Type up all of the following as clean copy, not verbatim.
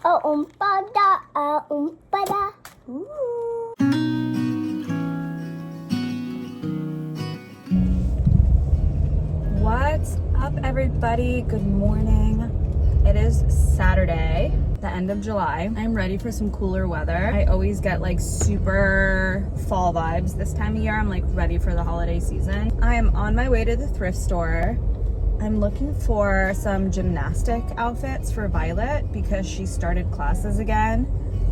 What's up, everybody? Good morning. It is Saturday, the end of July. I'm ready for some cooler weather. I always get like super fall vibes this time of year. I'm like ready for the holiday season. I am on my way to the thrift store. I'm looking for some gymnastic outfits for Violet because she started classes again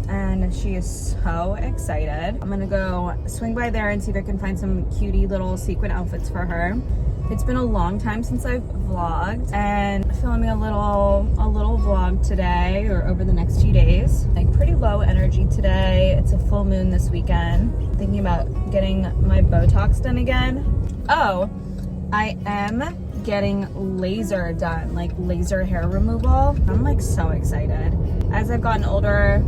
and she is so excited. I'm gonna go swing by there and see if I can find some cutie little sequin outfits for her. It's been a long time since I've vlogged, and filming a little vlog today or over the next few days. Like pretty low energy today. It's a full moon this weekend. Thinking about getting my Botox done again. Oh, I am getting laser done, like laser hair removal. I'm like so excited. As I've gotten older,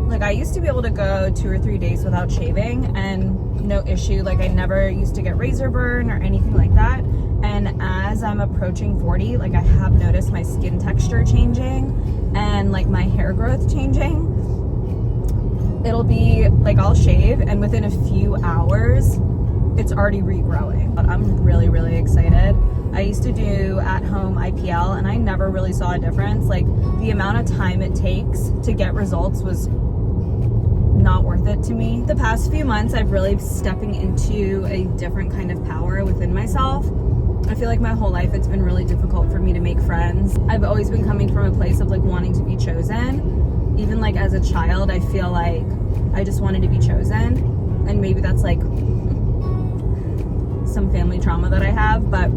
like I used to be able to go 2 or 3 days without shaving and no issue. Like I never used to get razor burn or anything like that. And as I'm approaching 40, like I have noticed my skin texture changing and like my hair growth changing. It'll be like I'll shave and within a few hours, it's already regrowing. But I'm really excited. I used to do at home IPL and I never really saw a difference. Like the amount of time it takes to get results was not worth it to me. The past few months, I've really stepping into a different kind of power within myself. I feel like my whole life it's been really difficult for me to make friends. I've always been coming from a place of like wanting to be chosen. Even like as a child, I feel like I just wanted to be chosen. And maybe that's like some family trauma that I have, but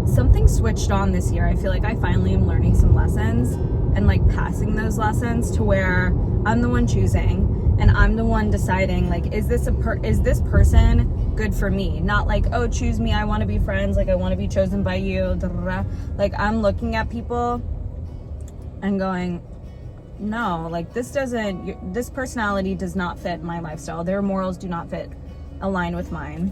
something switched on this year. I feel like I finally am learning some lessons and like passing those lessons to where I'm the one choosing and I'm the one deciding like, is this person good for me? Not like, oh, choose me, I want to be friends, like I want to be chosen by you. Like I'm looking at people and going, no, like this personality does not fit my lifestyle. Their morals do not align with mine.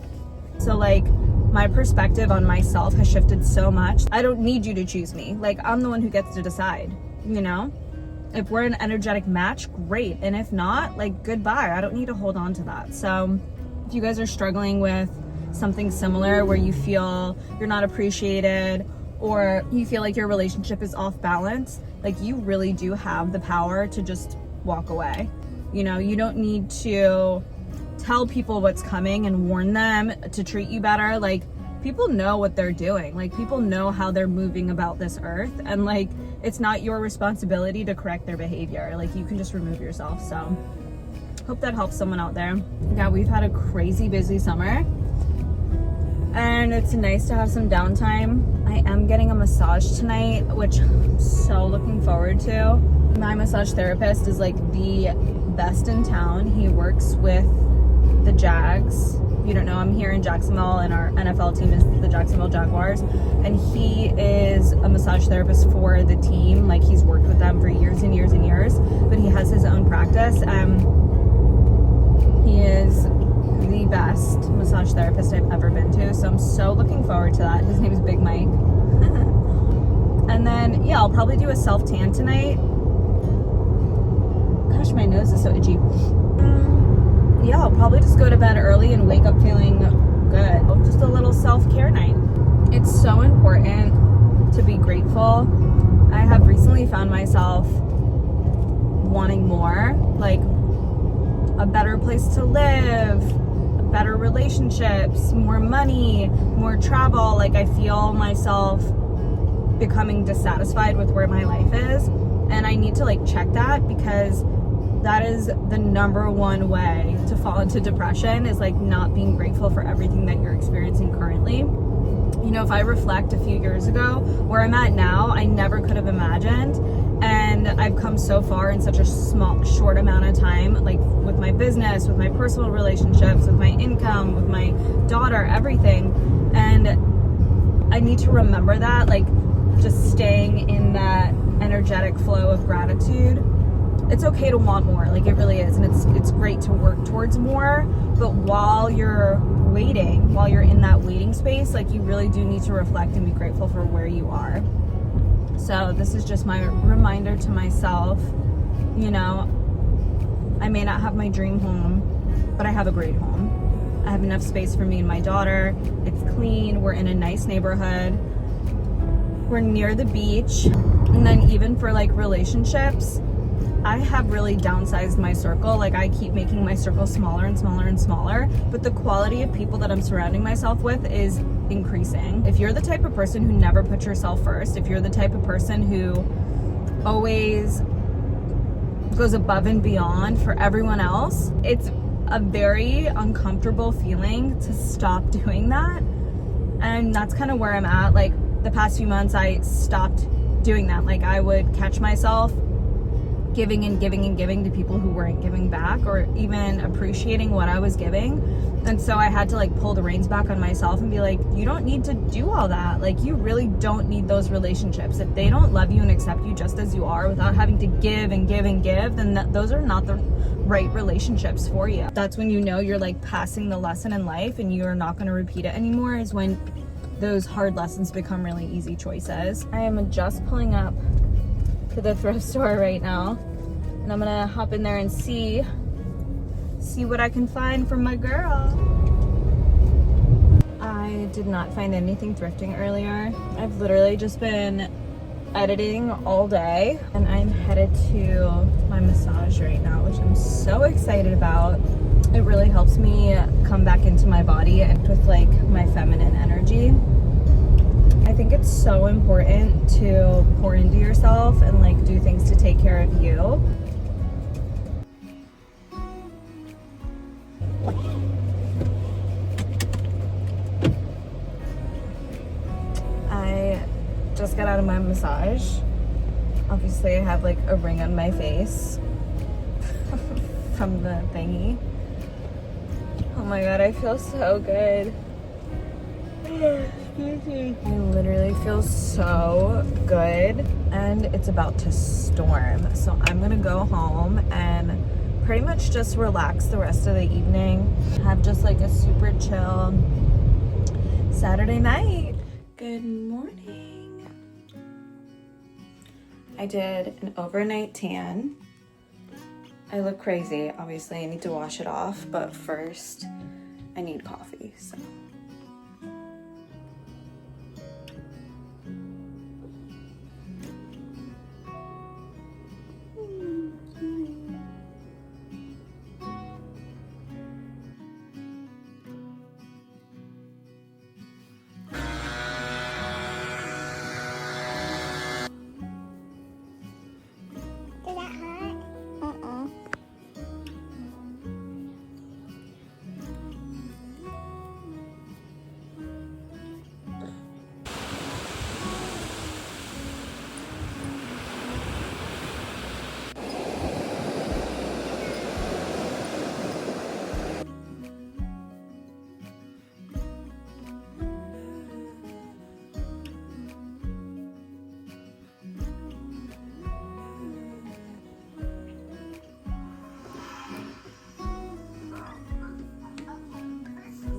So like my perspective on myself has shifted so much. I don't need you to choose me. Like I'm the one who gets to decide, you know? If we're an energetic match, great. And if not, like goodbye. I don't need to hold on to that. So if you guys are struggling with something similar where you feel you're not appreciated or you feel like your relationship is off balance, like you really do have the power to just walk away. You know, you don't need to tell people what's coming and warn them to treat you better. Like people know what they're doing. Like people know how they're moving about this earth, and like it's not your responsibility to correct their behavior. Like you can just remove yourself. So hope that helps someone out there. Yeah, we've had a crazy busy summer and it's nice to have some downtime. I am getting a massage tonight, which I'm so looking forward to. My massage therapist is like the best in town. He works with the Jags. If you don't know, I'm here in Jacksonville and our NFL team is the Jacksonville Jaguars, and he is a massage therapist for the team. Like he's worked with them for years and years and years, but he has his own practice. He is the best massage therapist I've ever been to, so I'm so looking forward to that. His name is Big Mike. And then yeah, I'll probably do a self-tan tonight. Gosh, my nose is so itchy. Yeah, I'll probably just go to bed early and wake up feeling good. Just a little self-care night. It's so important to be grateful. I have recently found myself wanting more, like a better place to live, better relationships, more money, more travel. Like I feel myself becoming dissatisfied with where my life is, and I need to like check that, because that is the number one way to fall into depression, is like not being grateful for everything that you're experiencing currently. You know, if I reflect a few years ago where I'm at now, I never could have imagined. And I've come so far in such a short amount of time, like with my business, with my personal relationships, with my income, with my daughter, everything. And I need to remember that, like just staying in that energetic flow of gratitude. It's okay to want more, like it really is, and it's great to work towards more, but while you're waiting, while you're in that waiting space, like you really do need to reflect and be grateful for where you are. So this is just my reminder to myself, you know, I may not have my dream home, but I have a great home. I have enough space for me and my daughter. It's clean. We're in a nice neighborhood. We're near the beach. And then even for like relationships, I have really downsized my circle. Like I keep making my circle smaller and smaller and smaller, but the quality of people that I'm surrounding myself with is increasing. If you're the type of person who never puts yourself first, if you're the type of person who always goes above and beyond for everyone else, it's a very uncomfortable feeling to stop doing that. And that's kind of where I'm at. Like the past few months, I stopped doing that. Like I would catch myself giving and giving and giving to people who weren't giving back or even appreciating what I was giving. And so I had to like pull the reins back on myself and be like, you don't need to do all that. Like you really don't need those relationships. If they don't love you and accept you just as you are without having to give and give and give, then those are not the right relationships for you. That's when you know you're like passing the lesson in life and you're not going to repeat it anymore, is when those hard lessons become really easy choices. I am just pulling up to the thrift store right now, and I'm gonna hop in there and see what I can find for my girl. I did not find anything thrifting earlier. I've literally just been editing all day, and I'm headed to my massage right now, which I'm so excited about. It really helps me come back into my body and with like my feminine energy. I think it's so important to pour into yourself and like do things to take care of you. I just got out of my massage. Obviously I have like a ring on my face from the thingy. Oh my god, I feel so good. I literally feel so good, and it's about to storm. So I'm gonna go home and pretty much just relax the rest of the evening. Have just like a super chill Saturday night. Good morning. I did an overnight tan. I look crazy. Obviously, I need to wash it off, but first I need coffee, so.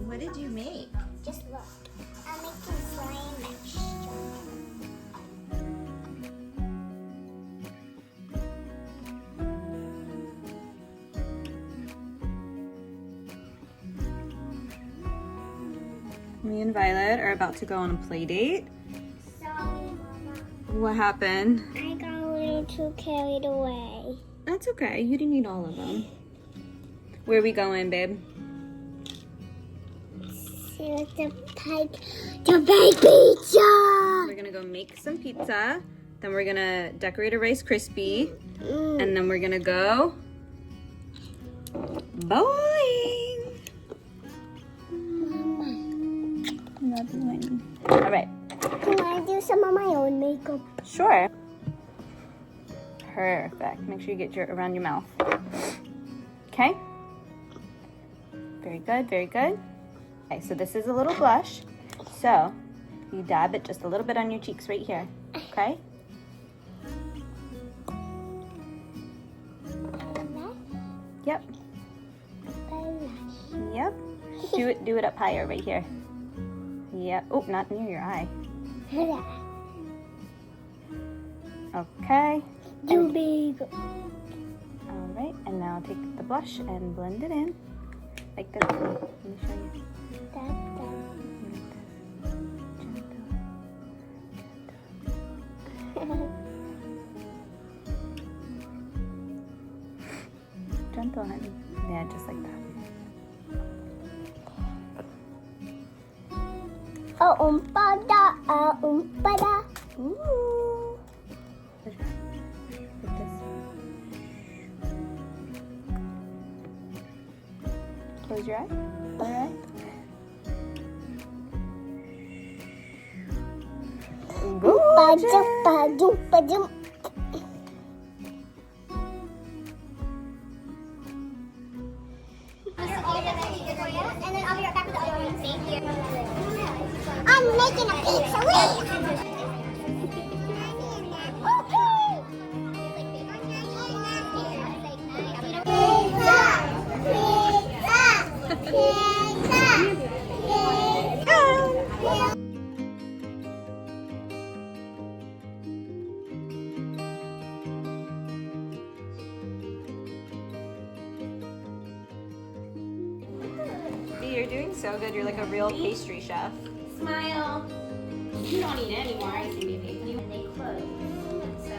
What did you make? Just look. I'm making slime mixture. Me and Violet are about to go on a play date. Sorry, Mama. What happened? I got a little too carried away. That's okay. You didn't eat all of them. Where are we going, babe? See what the bake pizza. We're gonna go make some pizza. Then we're gonna decorate a Rice Krispie. And then we're gonna go bowling. Love you, honey. All right. Can I do some of my own makeup? Sure. Perfect. Make sure you get your around your mouth. Okay. Very good, very good. Okay, so this is a little blush. So you dab it just a little bit on your cheeks right here. Okay? Yep. Yep. Do it up higher right here. Yep. Oh, not near your eye. Okay. Too big. All right, and now take the blush and blend it in. Like this. Let me show you. That. Gentle, honey. Yeah, just like that. Umpada. Ooh. Like this. Close your eye. All right. Jump. And then I'll be right back with the other one. Thank you. I'm making a pizza. You're doing so good. You're like a real pastry chef. Smile. You don't need any more icing, baby. And they close. So.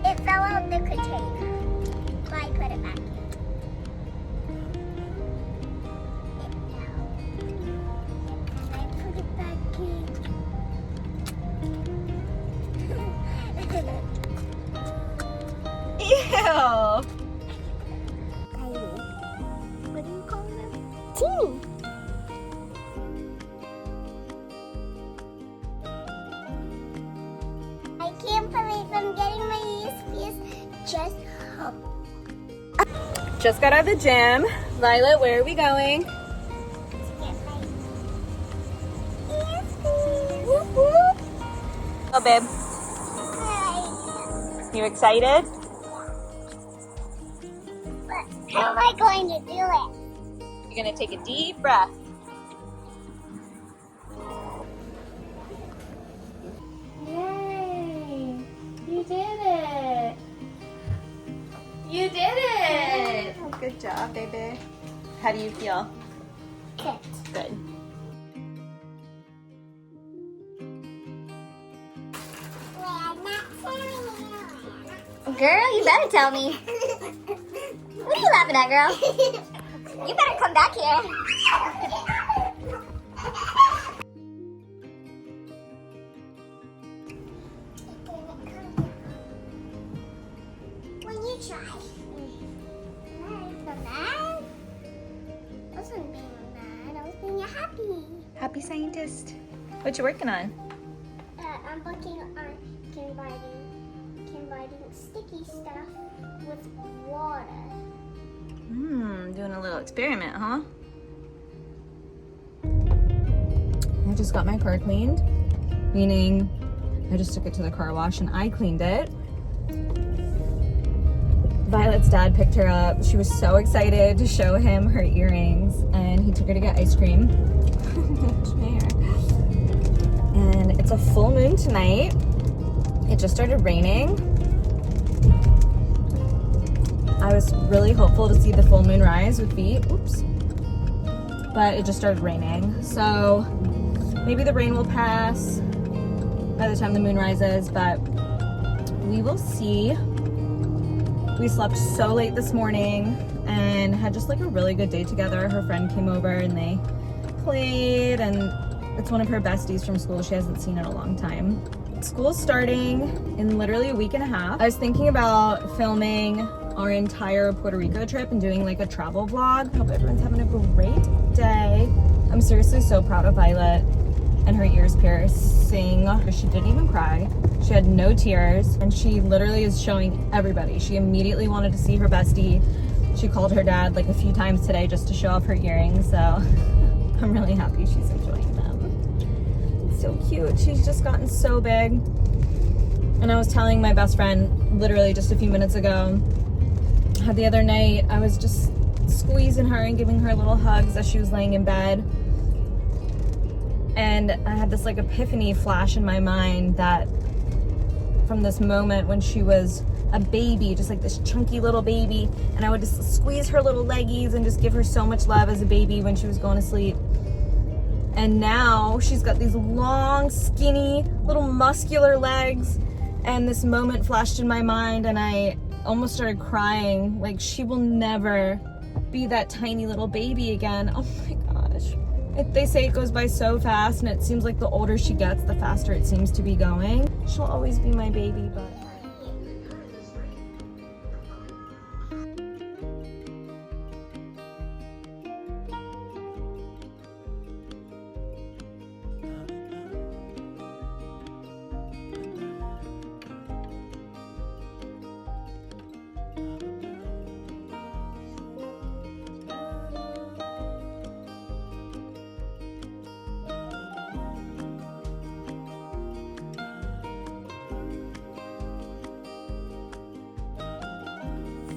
It fell out the container, but I put it back in. It fell. And I put it back in. Ew. What do you call them? Teeny. I can't believe I'm getting my piece just home. Just got out of the gym. Violet, where are we going? Oh, babe. You excited? But how am I going to do it? You're gonna take a deep breath. Yay! You did it! You did it! Oh, good job, baby. How do you feel? Good. Good. Girl, you better tell me. What are you laughing at, girl? You better come back here. When you try. Mad? I wasn't being mad. I was being happy. Happy scientist. What you working on? I'm working on combining sticky stuff with water. Doing a little experiment, huh? I just got my car cleaned, meaning I just took it to the car wash and I cleaned it. Violet's dad picked her up. She was so excited to show him her earrings, and he took her to get ice cream. And it's a full moon tonight. It just started raining. I was really hopeful to see the full moon rise with feet. Oops. But it just started raining. So maybe the rain will pass by the time the moon rises, but we will see. We slept so late this morning and had just like a really good day together. Her friend came over and they played, and it's one of her besties from school she hasn't seen in a long time. School's starting in literally a week and a half. I was thinking about filming our entire Puerto Rico trip and doing like a travel vlog. Hope everyone's having a great day. I'm seriously so proud of Violet and her ears piercing. She didn't even cry. She had no tears, and she literally is showing everybody. She immediately wanted to see her bestie. She called her dad like a few times today just to show off her earrings, so I'm really happy she's enjoying them. It's so cute. She's just gotten so big. And I was telling my best friend literally just a few minutes ago how the other night I was just squeezing her and giving her little hugs as she was laying in bed. And I had this like epiphany flash in my mind that from this moment when she was a baby, just like this chunky little baby, and I would just squeeze her little leggies and just give her so much love as a baby when she was going to sleep. And now she's got these long, skinny, little muscular legs, and this moment flashed in my mind and I almost started crying. Like, she will never be that tiny little baby again. Oh my gosh. They say it goes by so fast, and it seems like the older she gets, the faster it seems to be going. She'll always be my baby, but...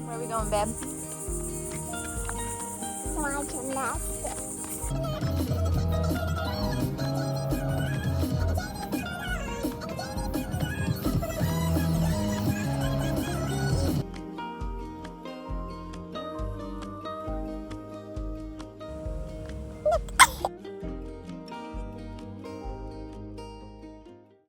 Where are we going, babe? My gymnastics.